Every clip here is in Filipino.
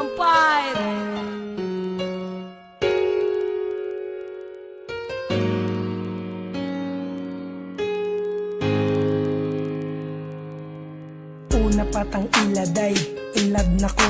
ng fire. Una patang iladay, in love na ko.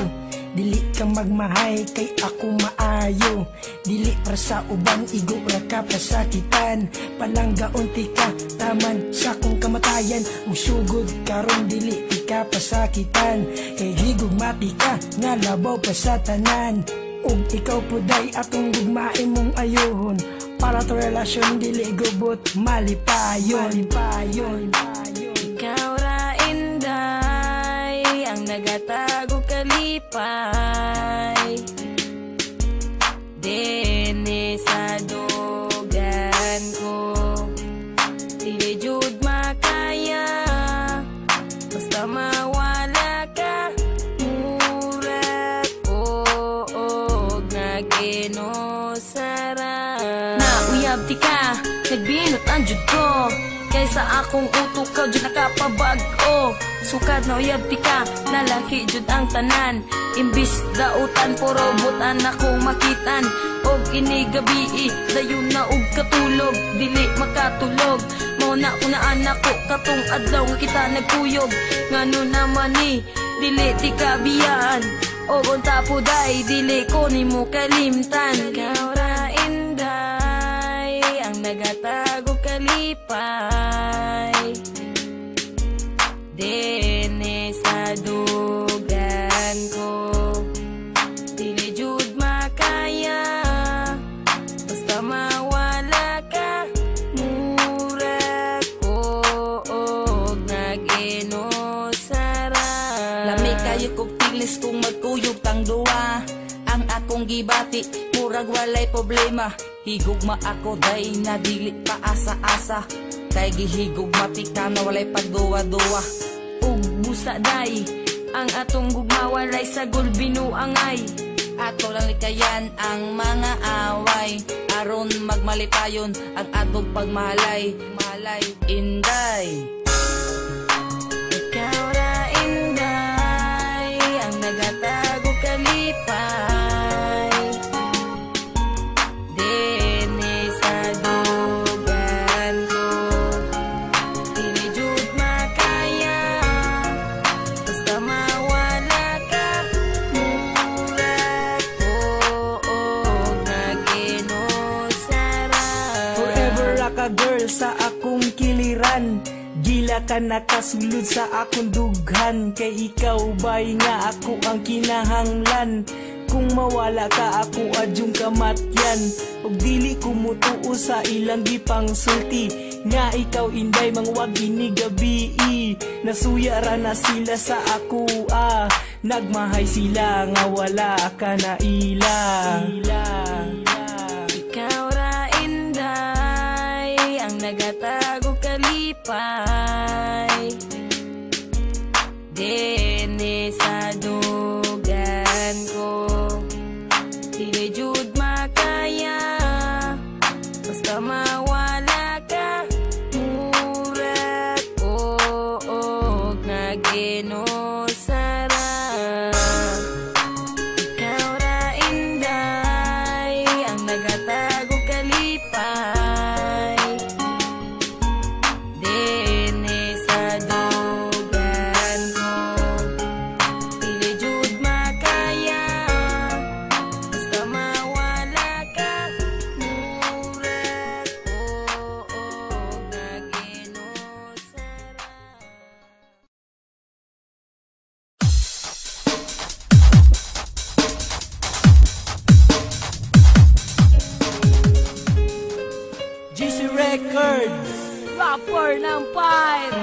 Dili ka magmahay, kay ako maayo. Dili para sa uban, igura ka pasakitan. Palangga unti ka, taman sa kong kamatayan. Usugod karon dili ti ka pasakitan. Kay higugmati ka, nga labaw pa sa tanan. Ug ikaw puday atong gugmain mong ayohon. Para to relasyon dili gubot, malipayon. Ikaw ra inday, ang nagatago kalipay. Dene sa dogan ko, dili jud makaya. Basta mawala ka, mura ko og naginosara. Nauyab ti ka, nagbinot ang jud ko. Kaysa akong utok ka, jud nakapabag-o. Sukad na uyab ti ka, nalaki jud ang tanan. Imbis dautan, puro butan akong makitan. Og ini gabi, dayon na og katulog. Dili makatulog, mauna ko na anak ko. Katong adlaw nga kita nagkuyog. Ngano naman ni, dili ti kabiyaan. Og unta po day, dili ko ni mo kalimtan. Ikaw ra inday, ang nagatago kalipay. Dene sa dugan ko, dili jud makaya. Basta mawala ka, mura ko og naginosara. Lami kayo kog tilis kung magkuyog tang duwa. Ang akong gibati, murag walay problema. Higugma ako day na dili pa asa-asa. Kay gihigugma ti ka na walay pagduwa-duwa. Ug busa day, ang atong gugmawalay sa gulbinuangay. Ato lang likayan ang mga away. Aron magmalipayon ang atong pagmalay. Malay, inday. Ikaw ra inday, ang nagatago kalipay. Dene sa dugan ko, dili jud makaya. Basta mawala ka, mura ko og naginosara. Forever ra ka girl sa akong kiliran. Gila ka nakasulod sa akong dughan. Kay ikaw bay nga ako ang kinahanglan. Kung mawala ka ako adyong kamatyan. Og dili ko mutuo sa ilang gipang sulti. Nga ikaw inday mangwag ini gabi. Nasuya ra na sila sa ako Nagmahay sila nga wala ka na ila. Ikaw ra inday, ang nagatago kalipay. Dene sa dugan ko, dili jud makaya. Basta mawala ka, mura ko og naginosara. Ikaw ra inday, ang nagatago kalipay. Dene sa dugan ko, dili jud makaya. Basta mawala ka, mura ko og naginosara. GC Records. Rapper ng fire.